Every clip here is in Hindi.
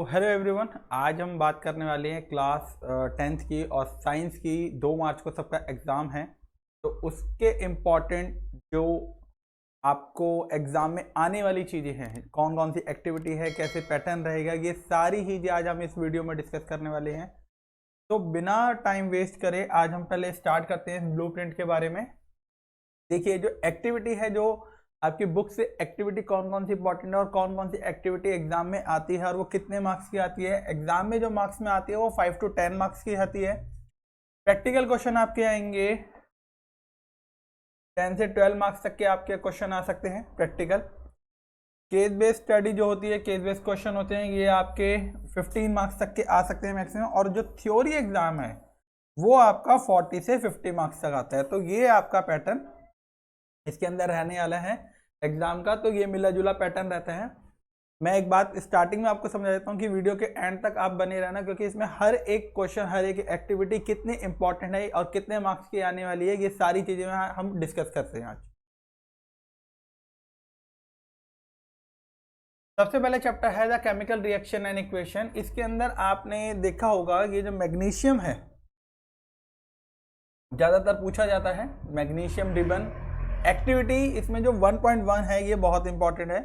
हेलो एवरीवन, आज हम बात करने वाले हैं क्लास 10th की और साइंस की। 2 मार्च को सबका एग्ज़ाम है, तो उसके इम्पॉर्टेंट जो आपको एग्ज़ाम में आने वाली चीज़ें हैं, कौन कौन सी एक्टिविटी है, कैसे पैटर्न रहेगा, ये सारी चीज़ें आज हम इस वीडियो में डिस्कस करने वाले हैं। तो बिना टाइम वेस्ट करे आज हम पहले स्टार्ट करते हैं ब्लूप्रिंट के बारे में। देखिए, जो एक्टिविटी है, जो आपकी बुक से एक्टिविटी कौन कौन सी इंपॉर्टेंट है और कौन कौन सी एक्टिविटी एग्जाम में आती है और वो कितने मार्क्स की आती है। एग्जाम में जो मार्क्स में आती है वो 5 to 10 मार्क्स की आती है। प्रैक्टिकल क्वेश्चन आपके आएंगे 10 से 12 मार्क्स तक के आपके क्वेश्चन आ सकते हैं प्रैक्टिकल। केस बेस्ड स्टडी जो होती है, केस बेस्ड क्वेश्चन होते हैं, ये आपके 15 मार्क्स तक के आ सकते हैं मैक्सिमम। और जो थ्योरी एग्जाम है वो आपका 40 से 50 मार्क्स तक आता है। तो ये आपका पैटर्न इसके अंदर रहने वाला है एग्जाम का। तो ये मिला जुला पैटर्न रहता है। मैं एक बात स्टार्टिंग में आपको समझा देता हूँ कि वीडियो के एंड तक आप बने रहना, क्योंकि इसमें हर एक क्वेश्चन, हर एक एक्टिविटी कितनी इंपॉर्टेंट है और कितने मार्क्स की आने वाली है, ये सारी चीजें हम डिस्कस करते हैं आज। सबसे पहले चैप्टर है the chemical reaction and equation. इसके अंदर आपने देखा होगा ये जो मैग्नीशियम है ज्यादातर पूछा जाता है, मैग्नीशियम रिबन एक्टिविटी। इसमें जो 1.1 है ये बहुत इंपॉर्टेंट है।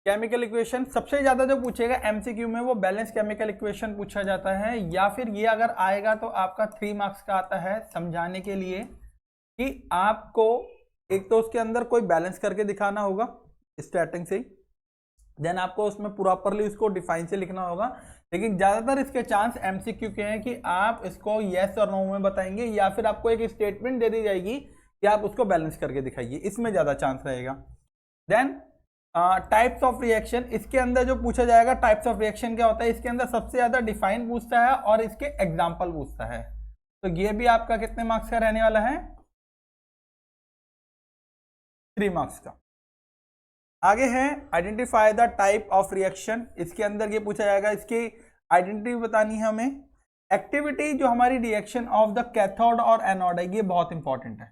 केमिकल इक्वेशन सबसे ज्यादा जो पूछेगा एमसीक्यू में वो बैलेंस केमिकल इक्वेशन पूछा जाता है, या फिर ये अगर आएगा तो आपका 3 मार्क्स का आता है समझाने के लिए कि आपको एक तो उसके अंदर कोई बैलेंस करके दिखाना होगा स्टार्टिंग से ही, देन आपको उसमें प्रॉपरली उसको डिफाइन से लिखना होगा। लेकिन ज्यादातर इसके चांस एमसीक्यू के हैं कि आप इसको यस और नो में बताएंगे, या फिर आपको एक स्टेटमेंट दे दी जाएगी कि आप उसको बैलेंस करके दिखाइए, इसमें ज्यादा चांस रहेगा। देन टाइप्स ऑफ रिएक्शन, इसके अंदर जो पूछा जाएगा टाइप्स ऑफ रिएक्शन क्या होता है, इसके अंदर सबसे ज्यादा डिफाइन पूछता है और इसके एग्जाम्पल पूछता है। तो ये भी आपका कितने मार्क्स का रहने वाला है, 3 मार्क्स का। आगे है identify the type of reaction. इसके अंदर ये पूछा जाएगा, इसकी आइडेंटिटी बतानी है हमें। एक्टिविटी जो हमारी रिएक्शन ऑफ द कैथोड और एनोड है, ये बहुत इंपॉर्टेंट है।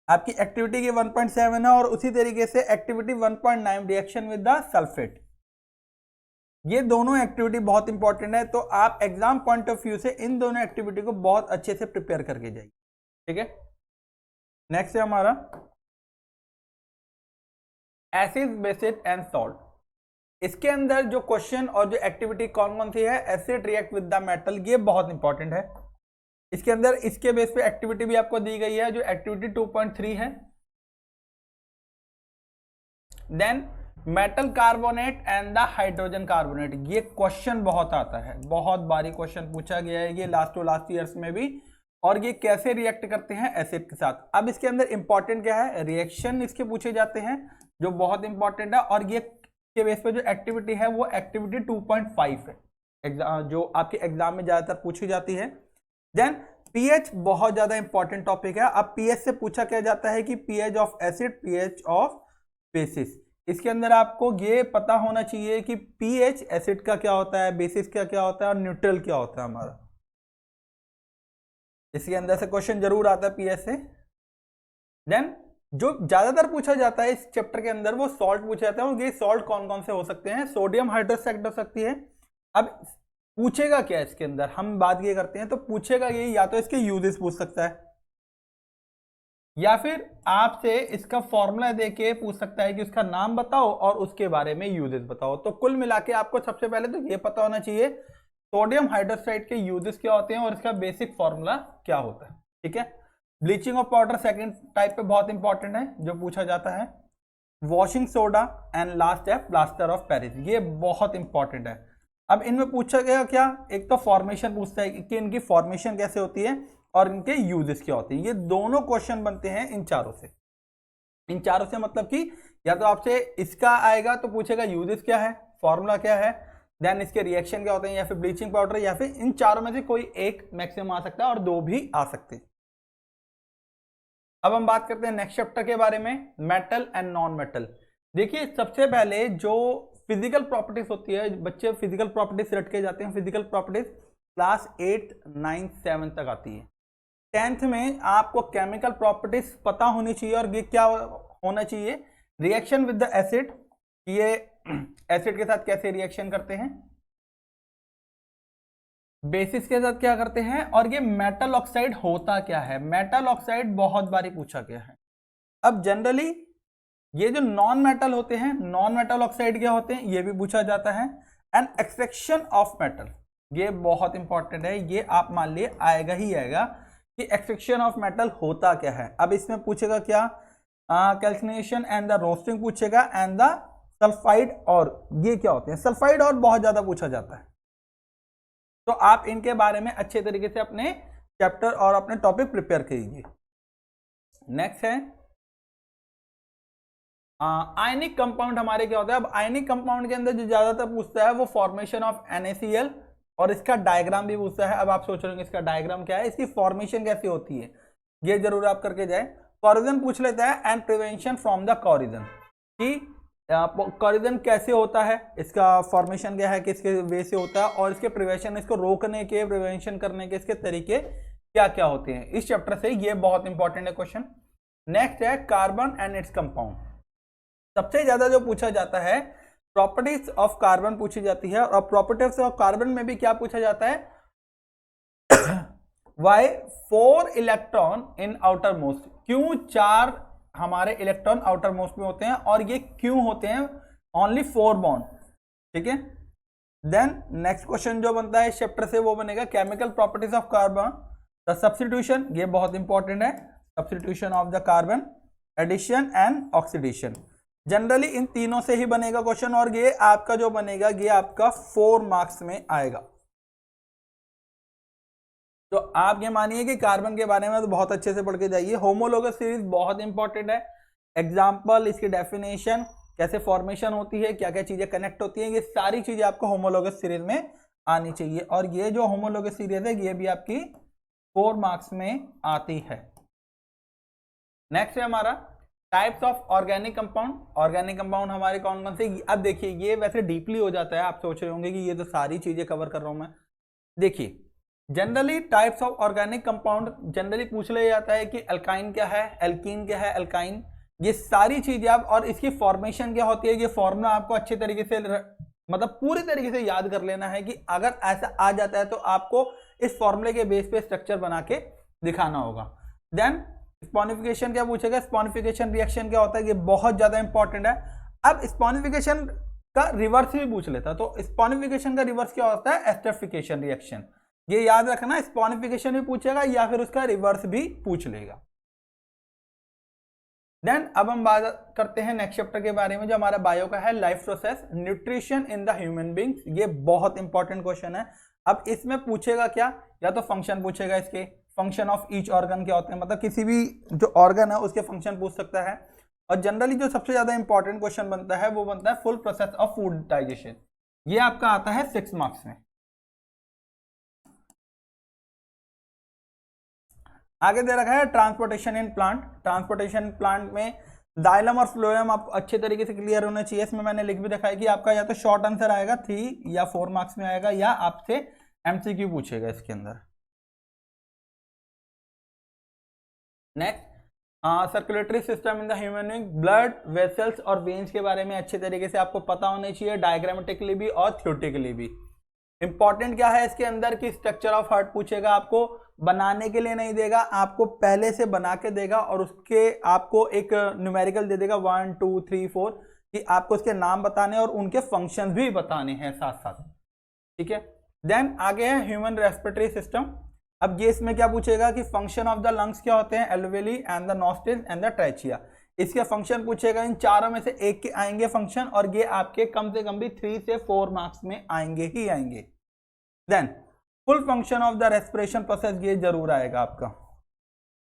आपकी एक्टिविटी की 1.7 है और उसी तरीके से activity 1.9 reaction with the sulphate. ये दोनों एक्टिविटी बहुत इंपॉर्टेंट है। तो आप एग्जाम पॉइंट ऑफ व्यू से इन दोनों एक्टिविटी को बहुत अच्छे से प्रिपेयर करके जाइए, ठीक है। नेक्स्ट है हमारा एसिड, बेसिस एंड सॉल्ट। इसके अंदर जो क्वेश्चन और जो एक्टिविटी कौन कौन सी है, acid react with the metal, ये बहुत इंपॉर्टेंट है। इसके अंदर इसके बेस पे एक्टिविटी भी आपको दी गई है, जो एक्टिविटी 2.3 है। Then metal carbonate and the hydrogen carbonate, ये क्वेश्चन बहुत आता है, बहुत बारी क्वेश्चन पूछा गया है ये लास्ट टू लास्ट ईयर्स में भी। और ये कैसे रिएक्ट करते हैं एसिड के साथ। अब इसके अंदर इंपॉर्टेंट क्या है, रिएक्शन इसके पूछे जाते हैं जो बहुत इंपॉर्टेंट है, और ये के बेस पे जो एक्टिविटी है वो एक्टिविटी 2.5 है, जो आपके एग्जाम में ज्यादातर पूछी जाती है। देन पीएच बहुत ज्यादा इंपॉर्टेंट टॉपिक है। अब पीएच से पूछा क्या जाता है कि pH of acid, pH of basis. इसके अंदर आपको ये पता होना चाहिए कि पीएच एसिड का क्या होता है, बेसिस का क्या होता है और न्यूट्रल क्या होता है हमारा। इसके अंदर से क्वेश्चन जरूर आता है पीएच से। देन जो ज्यादातर पूछा जाता है इस चैप्टर के अंदर वो सॉल्ट पूछा जाता है, और ये सॉल्ट कौन कौन से हो सकते हैं, सोडियम हाइड्रोक्साइड हो सकती है। अब पूछेगा क्या इसके अंदर, हम बात ये करते हैं तो पूछेगा ये, या तो इसके यूजेस पूछ सकता है, या फिर आपसे इसका फॉर्मूला देके पूछ सकता है कि उसका नाम बताओ और उसके बारे में यूजेस बताओ। तो कुल मिला के आपको सबसे पहले तो ये पता होना चाहिए सोडियम हाइड्रोक्साइड के यूजेस क्या होते हैं और इसका बेसिक फॉर्मूला क्या होता है, ठीक है। Bleaching of powder second type पे बहुत इंपॉर्टेंट है जो पूछा जाता है। वॉशिंग सोडा एंड लास्ट है प्लास्टर ऑफ पेरिस, ये बहुत इंपॉर्टेंट है। अब इनमें पूछा गया क्या, एक तो फॉर्मेशन पूछता है कि इनकी फॉर्मेशन कैसे होती है और इनके यूजेस क्या होते हैं। ये दोनों क्वेश्चन बनते हैं इन चारों से। इन चारों से मतलब कि या तो आपसे इसका आएगा तो पूछेगा यूजेस क्या है, फॉर्मूला क्या है, देन इसके रिएक्शन क्या होते हैं, या फिर ब्लीचिंग पाउडर, या फिर इन चारों में से कोई एक मैक्सिमम आ सकता है और 2 भी आ सकते हैं। अब हम बात करते हैं नेक्स्ट चैप्टर के बारे में, मेटल एंड नॉन मेटल। देखिए, सबसे पहले जो फिजिकल प्रॉपर्टीज होती है, बच्चे फिजिकल प्रॉपर्टीज रट के जाते हैं। फिजिकल प्रॉपर्टीज क्लास 8, 9, 7 तक आती है। 10th में आपको केमिकल प्रॉपर्टीज पता होनी चाहिए, और ये क्या होना चाहिए, रिएक्शन विद द एसिड, कि ये एसिड के साथ कैसे रिएक्शन करते हैं, बेसिस के साथ क्या करते हैं, और ये मेटल ऑक्साइड होता क्या है। मेटल ऑक्साइड बहुत बारी पूछा गया है। अब जनरली ये जो नॉन मेटल होते हैं, नॉन मेटल ऑक्साइड क्या होते हैं, ये भी पूछा जाता है। एंड एक्सट्रैक्शन ऑफ मेटल, ये बहुत इंपॉर्टेंट है, ये आप मान लिए आएगा ही आएगा कि एक्सट्रैक्शन ऑफ मेटल होता क्या है। अब इसमें पूछेगा क्या, कैल्सिनेशन एंड द रोस्टिंग पूछेगा, एंड द सल्फाइड, और ये क्या होते हैं। सल्फाइड और बहुत ज्यादा पूछा जाता है, तो आप इनके बारे में अच्छे तरीके से अपने चैप्टर और अपने टॉपिक प्रिपेयर कीजिए। नेक्स्ट है आयनिक कंपाउंड हमारे क्या होता है। अब आयनिक कंपाउंड के अंदर जो ज्यादातर पूछता है वो फॉर्मेशन ऑफ NaCl, और इसका डायग्राम भी पूछता है। अब आप सोच रहे होंगे इसका डायग्राम क्या है, इसकी फॉर्मेशन कैसे होती है, ये जरूर आप करके जाए। कॉरिजन पूछ लेता है, एंड प्रिवेंशन फ्रॉम द कॉरिजन, कि कॉरिजन कैसे होता है, इसका फॉर्मेशन क्या है, किसके वे से होता है, और इसके प्रिवेंशन, इसको रोकने के, प्रिवेंशन करने के इसके तरीके क्या क्या होते हैं। इस चैप्टर से ये बहुत इंपॉर्टेंट है क्वेश्चन। नेक्स्ट है कार्बन एंड इट्स कंपाउंड। सबसे ज्यादा जो पूछा जाता है प्रॉपर्टीज ऑफ कार्बन पूछी जाती है, और प्रॉपर्टीज ऑफ कार्बन में भी क्या पूछा जाता है, why 4 electron in outermost, क्यों 4 हमारे इलेक्ट्रॉन आउटर मोस्ट में होते हैं, और ये क्यों होते हैं, ओनली 4 बॉन्ड। ठीक है, देन नेक्स्ट क्वेश्चन जो बनता है इस चैप्टर से वो बनेगा chemical properties of carbon, the substitution, ये बहुत इंपॉर्टेंट है, substitution of the carbon, addition and oxidation. Generally इन तीनों से ही बनेगा क्वेश्चन, और ये आपका जो बनेगा ये आपका 4 मार्क्स में आएगा। तो आप ये मानिए कि कार्बन के बारे में तो बहुत अच्छे से पढ़ के जाइए। होमोलोगस सीरीज बहुत इंपॉर्टेंट है, एग्जाम्पल, इसकी डेफिनेशन, कैसे फॉर्मेशन होती है, क्या क्या चीजें कनेक्ट होती हैं, ये सारी चीजें आपको होमोलोगस सीरीज में आनी चाहिए। और ये जो होमोलोगस सीरीज है ये भी आपकी 4 मार्क्स में आती है। नेक्स्ट है हमारा types of organic compound. Organic compound हमारे कौन कौन से, अब देखिए ये वैसे डीपली हो जाता है, आप सोच रहे होंगे कि ये तो सारी चीजें कवर कर रहा हूं मैं। देखिए generally types of organic compound generally पूछ लिया जाता है कि अल्काइन क्या है, एल्कीन क्या है, अल्काइन, ये सारी चीजें आप, और इसकी फॉर्मेशन क्या होती है, ये फॉर्मूला आपको अच्छे तरीके से मतलब पूरी तरीके से याद कर लेना है कि अगर ऐसा आ जाता है तो आपको इस फॉर्मूले के बेस पे स्ट्रक्चर बना के दिखाना होगा। देन स्पॉनिफिकेशन क्या पूछेगा, स्पॉनिफिकेशन रिएक्शन क्या होता है, ये बहुत ज्यादा इंपॉर्टेंट है। अब स्पॉनिफिकेशन का रिवर्स भी पूछ लेता, तो स्पॉनिफिकेशन का रिवर्स क्या होता है, एस्टरिफिकेशन रिएक्शन, ये याद रखना, स्पॉनिफिकेशन भी पूछेगा या फिर उसका रिवर्स भी पूछ लेगा। देन अब हम बात करते हैं नेक्स्ट चैप्टर के बारे में जो हमारा बायो का है, life process, nutrition in the human beings, ये बहुत इंपॉर्टेंट क्वेश्चन है। अब इसमें पूछेगा क्या, या तो फंक्शन पूछेगा, इसके फंक्शन ऑफ ईच ऑर्गन क्या होते हैं, मतलब किसी भी जो ऑर्गन है उसके फंक्शन पूछ सकता है। और जनरली जो सबसे ज्यादा इंपॉर्टेंट क्वेश्चन बनता है वो बनता है full process of food digestion, ये आपका आता है 6 मार्क्स में। आगे दे रखा है transportation in plant. Transportation plant में जाइलम और फ्लोएम आपको अच्छे तरीके से क्लियर होना चाहिए। इसमें मैंने लिख भी रखा है कि आपका या तो शॉर्ट आंसर आएगा 3 या 4 मार्क्स में आएगा, या आपसे एमसीक्यू पूछेगा इसके अंदर। Next circulatory system in the human being, blood vessels और वेन्स के बारे में अच्छे तरीके से आपको पता होना चाहिए, डायग्रामेटिकली भी और थ्योरेटिकली भी। इंपॉर्टेंट क्या है इसके अंदर कि स्ट्रक्चर ऑफ हार्ट पूछेगा, आपको बनाने के लिए नहीं देगा, आपको पहले से बना के देगा, और उसके आपको एक न्यूमेरिकल दे देगा 1 2 3 4 कि आपको उसके नाम बताने और उनके फंक्शंस भी बताने हैं साथ साथ। ठीक है, देन आगे है ह्यूमन रेस्पिरेटरी सिस्टम। अब ये इसमें क्या पूछेगा कि फंक्शन ऑफ द लंग्स क्या होते हैं, alveoli and the nostril and the trachea, इसके फंक्शन पूछेगा। इन चारों में से एक के आएंगे फंक्शन, और ये आपके कम से कम भी 3 से 4 मार्क्स में आएंगे ही आएंगे। Then full function of the respiration process, ये जरूर आएगा आपका,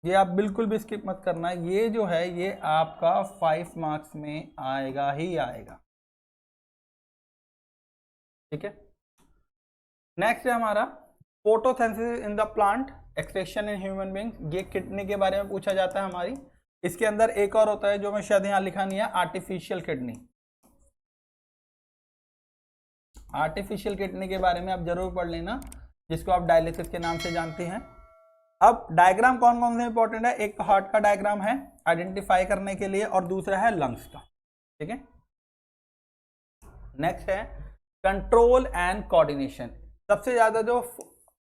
ये आप बिल्कुल भी स्किप मत करना, ये जो है ये आपका 5 मार्क्स में आएगा ही आएगा। ठीक है, नेक्स्ट है हमारा photosynthesis in the plant, extraction in human beings, ये किडनी के बारे में पूछा जाता है हमारी। इसके अंदर एक और होता है जो मैं शायद यहाँ लिखा नहीं है, आर्टिफिशियल किडनी। आर्टिफिशियल किडनी के बारे में आप जरूर पढ़ लेना, जिसको आप डायलिसिस के नाम से जानते हैं। अब डायग्राम कौन कौन से इंपॉर्टेंट है, एक तो हार्ट का डायग्राम है आइडेंटिफाई करने के लिए, और दूसरा है लंग्स का। ठीक है, नेक्स्ट है कंट्रोल एंड कोऑर्डिनेशन। सबसे ज्यादा जो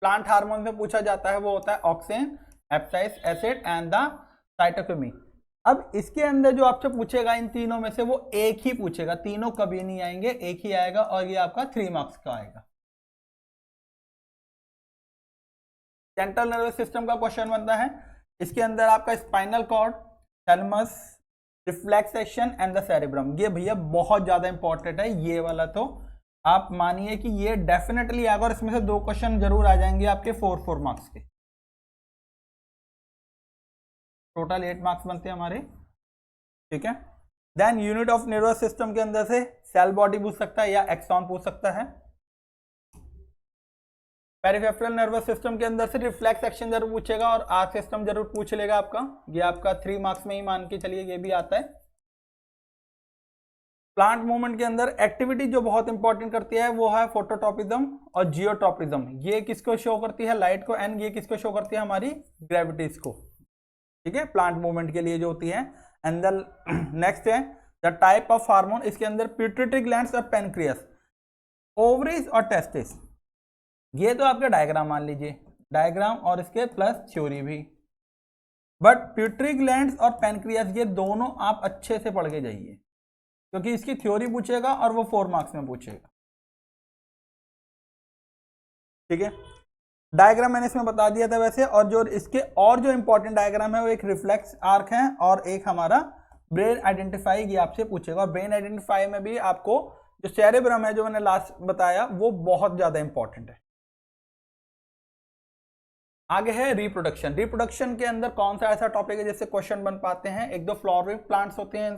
प्लांट हार्मोन में पूछा जाता है वो होता है auxin, abscisic acid and the cytokinin. अब इसके अंदर जो आपसे पूछेगा इन तीनों में से वो एक ही पूछेगा, तीनों कभी नहीं आएंगे, एक ही आएगा और ये आपका 3 मार्क्स का आएगा। सेंट्रल नर्वस सिस्टम का क्वेश्चन बनता है, इसके अंदर आपका spinal cord, thalamus, reflex action and the cerebrum. ये भैया बहुत ज्यादा इंपॉर्टेंट है, ये वाला तो आप मानिए कि ये डेफिनेटली आएगा और इसमें से 2 क्वेश्चन जरूर आ जाएंगे आपके 4 मार्क्स के। टोटल 8 मार्क्स बनते हैं हमारे, ठीक है। Then unit of nervous system के अंदर से सेल बॉडी पूछ सकता है या एक्सॉन पूछ सकता है। पेरिफेरल नर्वस सिस्टम के अंदर से रिफ्लेक्स एक्शन जरूर पूछेगा और आर्क सिस्टम जरूर पूछ लेगा आपका, ये आपका 3 मार्क्स में ही मान के चलिए, ये भी आता है। प्लांट मूवमेंट के अंदर एक्टिविटी जो बहुत इंपॉर्टेंट करती है वो है फोटोट्रॉपिज्म और जियोट्रॉपिज्म। ये किसको शो करती है, लाइट को, एंड ये किसको शो करती है, हमारी ग्रेविटीज को, ठीक है, प्लांट मूवमेंट के लिए जो होती है। एंड द नेक्स्ट है द टाइप ऑफ हार्मोन, इसके अंदर पिट्यूटरी ग्लैंड्स और पेनक्रियास, ओवरीज और टेस्टिस। ये तो आपका डायग्राम मान लीजिए, डायग्राम और इसके प्लस थ्योरी भी, बट पिट्यूटरी ग्लैंड्स और पेनक्रियास ये दोनों आप अच्छे से पढ़ के जाइए क्योंकि इसकी थ्योरी पूछेगा और वो 4 मार्क्स में पूछेगा, ठीक है। डायग्राम मैंने इसमें बता दिया था वैसे, और जो इसके और जो इंपॉर्टेंट डायग्राम है वो एक रिफ्लेक्स आर्क है और एक हमारा ब्रेन आइडेंटिफाई, ये आपसे पूछेगा। और ब्रेन आइडेंटिफाई में भी आपको जो सेरेब्रम है जो मैंने लास्ट बताया वो बहुत ज्यादा इंपॉर्टेंट है। आगे है रिप्रोडक्शन। रिप्रोडक्शन के अंदर कौन सा ऐसा टॉपिक है जिससे क्वेश्चन बन पाते हैं, एक दो फ्लावरिंग प्लांट्स होते हैं,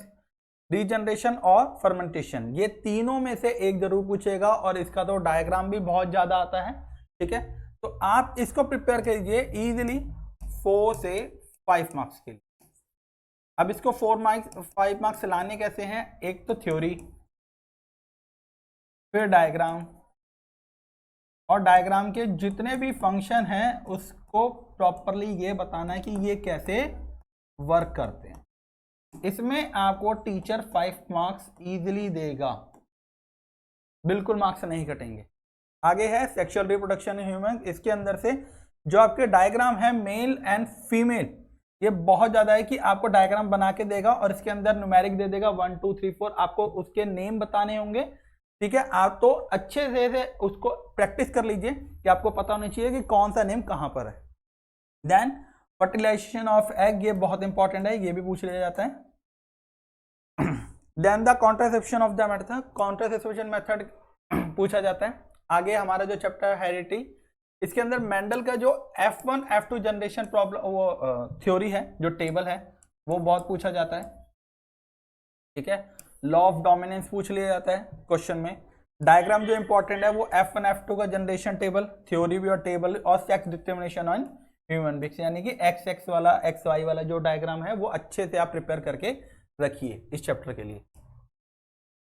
रीजनरेशन और फर्मेंटेशन, ये तीनों में से एक जरूर पूछेगा और इसका तो डायग्राम भी बहुत ज्यादा आता है, ठीक है। तो आप इसको प्रिपेयर कीजिए इजीली 4 से 5 मार्क्स के लिए। अब इसको 5 मार्क्स लाने कैसे हैं, एक तो थ्योरी, फिर डायग्राम, और डायग्राम के जितने भी फंक्शन हैं उसको प्रॉपरली ये बताना है कि ये कैसे वर्क करते हैं। इसमें आपको टीचर 5 मार्क्स इजीली देगा, बिल्कुल मार्क्स नहीं कटेंगे। आगे है सेक्सुअल रिप्रोडक्शन इन ह्यूमन। इसके अंदर से जो आपके डायग्राम है मेल एंड फीमेल, ये बहुत ज्यादा है कि आपको डायग्राम बना के देगा और इसके अंदर न्यूमेरिक दे देगा 1 2 3 4, आपको उसके नेम बताने होंगे, ठीक है। आप तो अच्छे से उसको प्रैक्टिस कर लीजिए कि आपको पता होना चाहिए कि कौन सा नेम कहां पर है। देन फर्टिलाइजेशन ऑफ एग, ये बहुत इंपॉर्टेंट है, ये भी पूछ लिया जाता है। Then the contraception of the method, contraception method पूछा जाता है। आगे हमारा जो चैप्टर है हेरिडिटी, इसके अंदर मेंडल का जो F1 F2 जनरेशन प्रॉब्लम वो थ्योरी है, जो टेबल है वो बहुत पूछा जाता है, ठीक है। लॉ ऑफ डोमिनेंस पूछ लिया जाता है क्वेश्चन में। डायग्राम जो इंपॉर्टेंट है वो F1 F2 का जनरेशन टेबल, थ्योरी भी और टेबल, और sex determination on human beings, यानी कि XX वाला XY वाला जो डायग्राम है वो अच्छे से आप प्रिपेयर करके रखिए इस चैप्टर के लिए।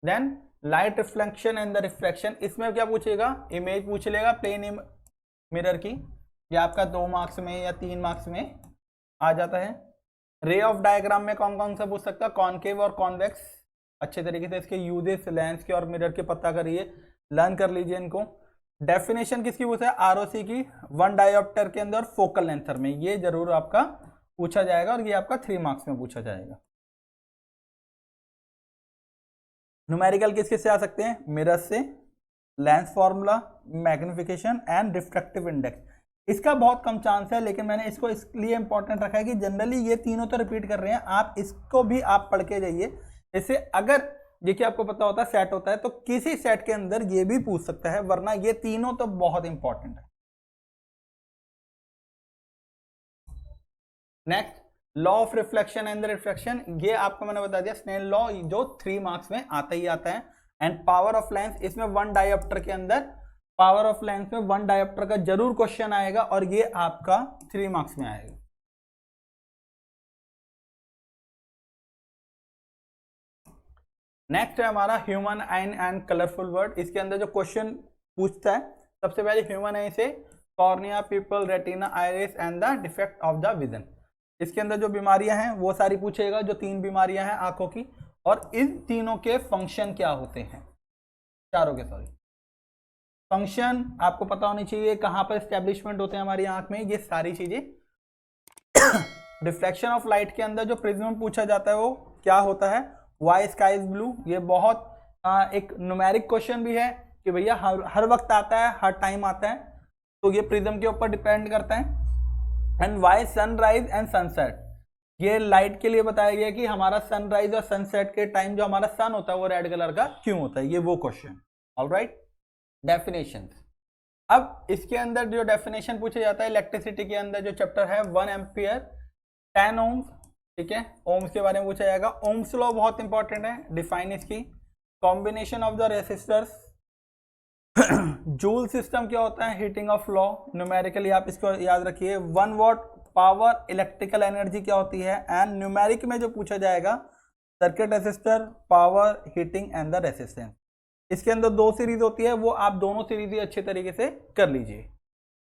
Then light reflection and the reflection, इसमें क्या पूछेगा, इमेज पूछ लेगा प्लेन मिरर की, ये आपका 2 मार्क्स में या 3 मार्क्स में आ जाता है। रे ऑफ डायग्राम में कौन कौन सा पूछ सकता है, कॉनकेव और कॉन्वेक्स, अच्छे तरीके से इसके यूजेस लेंस के और मिरर के पता करिए, लर्न कर लीजिए इनको। डेफिनेशन किसकी पूछा है, ROC की, 1 डायोप्टर के अंदर फोकल लेंथर में, ये जरूर आपका पूछा जाएगा और ये आपका 3 मार्क्स में पूछा जाएगा। न्यूमेरिकल किस किस से आ सकते हैं, मिरर से, lens formula, magnification and refractive index. इसका बहुत कम चांस है लेकिन मैंने इसको इसलिए इंपॉर्टेंट रखा है कि जनरली ये तीनों तो रिपीट कर रहे हैं, आप इसको भी आप पढ़ के जाइए। इससे अगर देखिए आपको पता होता है सेट होता है तो किसी सेट के अंदर ये भी पूछ सकता है, वरना ये तीनों तो बहुत इंपॉर्टेंट है। Next law of reflection and reflection, ये आपको मैंने बता दिया स्नेल लॉ, जो 3 मार्क्स में आता ही आता है। एंड पावर ऑफ लेंस, इसमें 1 डायोप्टर के अंदर पावर ऑफ लेंस में 1 डायोप्टर का जरूर क्वेश्चन आएगा और ये आपका 3 मार्क्स में आएगा। नेक्स्ट है हमारा ह्यूमन आइन एंड कलरफुल वर्ड। इसके अंदर जो क्वेश्चन पूछता है, सबसे पहले ह्यूमन आई से cornea, people, retina, iris and the defect of the vision. इसके अंदर जो बीमारियां हैं वो सारी पूछेगा, जो 3 बीमारियां हैं आंखों की, और इन तीनों के फंक्शन क्या होते हैं। चारों के सॉरी। फंक्शन आपको पता होनी चाहिए, कहाँ पर एस्टेब्लिशमेंट होते हैं हमारी आंख में, ये सारी चीजें। रिफ्लेक्शन ऑफ लाइट के अंदर जो प्रिज्म पूछा जाता है वो क्या होता है, वाई स्काई इज ब्लू। ये बहुत एक न्यूमेरिक क्वेश्चन भी है कि भैया हर वक्त आता है, हर टाइम आता है, तो ये प्रिज्म के ऊपर डिपेंड करता है। And why sunrise and sunset, ये लाइट के लिए बताया गया कि हमारा सनराइज और सनसेट के टाइम जो हमारा सन होता है वो रेड कलर का क्यों होता है, ये वो क्वेश्चन। Alright, definition. अब इसके अंदर जो डेफिनेशन पूछा जाता है इलेक्ट्रिसिटी के अंदर, जो चैप्टर है 1 एम्पियर 10 ओम्स, ठीक है, ओम्स के बारे में पूछा जाएगा। ओम्स लॉ बहुत इंपॉर्टेंट है, डिफाइन इसकी। Combination of the resistors, joule system क्या होता है, हीटिंग ऑफ लॉ, न्यूमेरिकली आप इसको याद रखिए। 1 वॉट पावर इलेक्ट्रिकल एनर्जी क्या होती है, एंड न्यूमेरिक में जो पूछा जाएगा circuit resistor, power, heating and the resistance. इसके अंदर 2 सीरीज होती है, वो आप दोनों सीरीज ही अच्छे तरीके से कर लीजिए।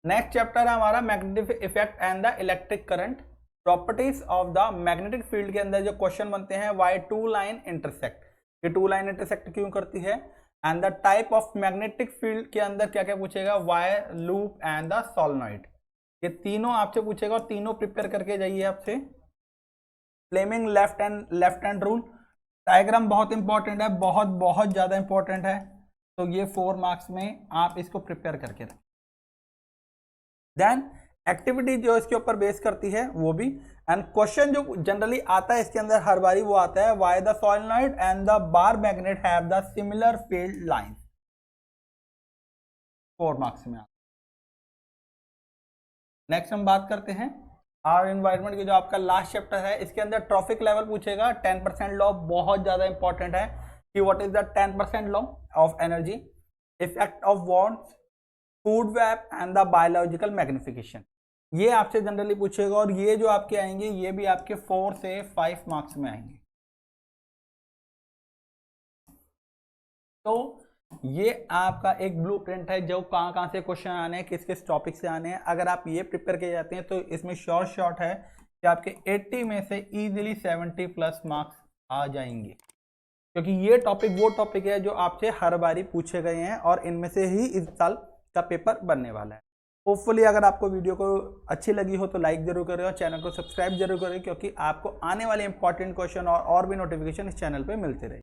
नेक्स्ट चैप्टर है हमारा magnetic effect and the electric current. Properties of the magnetic field के अंदर जो क्वेश्चन बनते हैं, वाई 2 लाइन इंटरसेक्ट, ये 2 लाइन इंटरसेक्ट क्यों करती है, and the type of magnetic field के अंदर क्या क्या पूछेगा, wire, loop and the solenoid. ये तीनों आपसे पूछेगा और तीनों प्रिपेयर करके जाइए आपसे। Fleming left hand rule, diagram बहुत इंपॉर्टेंट है, बहुत बहुत ज्यादा इंपॉर्टेंट है, तो ये 4 मार्क्स में आप इसको प्रिपेयर करके रखें। देन एक्टिविटी जो इसके ऊपर बेस करती है वो भी, एंड क्वेश्चन जो जनरली आता है इसके अंदर हर बारी वो आता है, why the solenoid and the bar magnet have the similar field lines, 4 marks में। नेक्स्ट हम बात करते हैं आवर एनवायरनमेंट की, जो आपका लास्ट चैप्टर है। इसके अंदर ट्रॉफिक लेवल पूछेगा, 10% लॉ बहुत ज्यादा इंपॉर्टेंट है कि what is the 10% law of energy, effect of warmth, food web and the biological magnification, ये आपसे जनरली पूछेगा। और ये जो आपके आएंगे ये भी आपके 4 से 5 मार्क्स में आएंगे। तो ये आपका एक ब्लूप्रिंट है, जो कहाँ से क्वेश्चन आने हैं, किस किस टॉपिक से आने हैं। अगर आप ये प्रिपेयर किए जाते हैं तो इसमें शॉर्ट है कि आपके 80 में से इजीली 70+ मार्क्स आ जाएंगे, क्योंकि ये टॉपिक वो टॉपिक है जो आपसे हर बारी पूछे गए हैं और इनमें से ही इस साल का पेपर बनने वाला है। होपफुली अगर आपको वीडियो को अच्छी लगी हो तो लाइक जरूर करें और चैनल को सब्सक्राइब जरूर करें, क्योंकि आपको आने वाले इंपॉर्टेंट क्वेश्चन और भी नोटिफिकेशन इस चैनल पे मिलते रहे।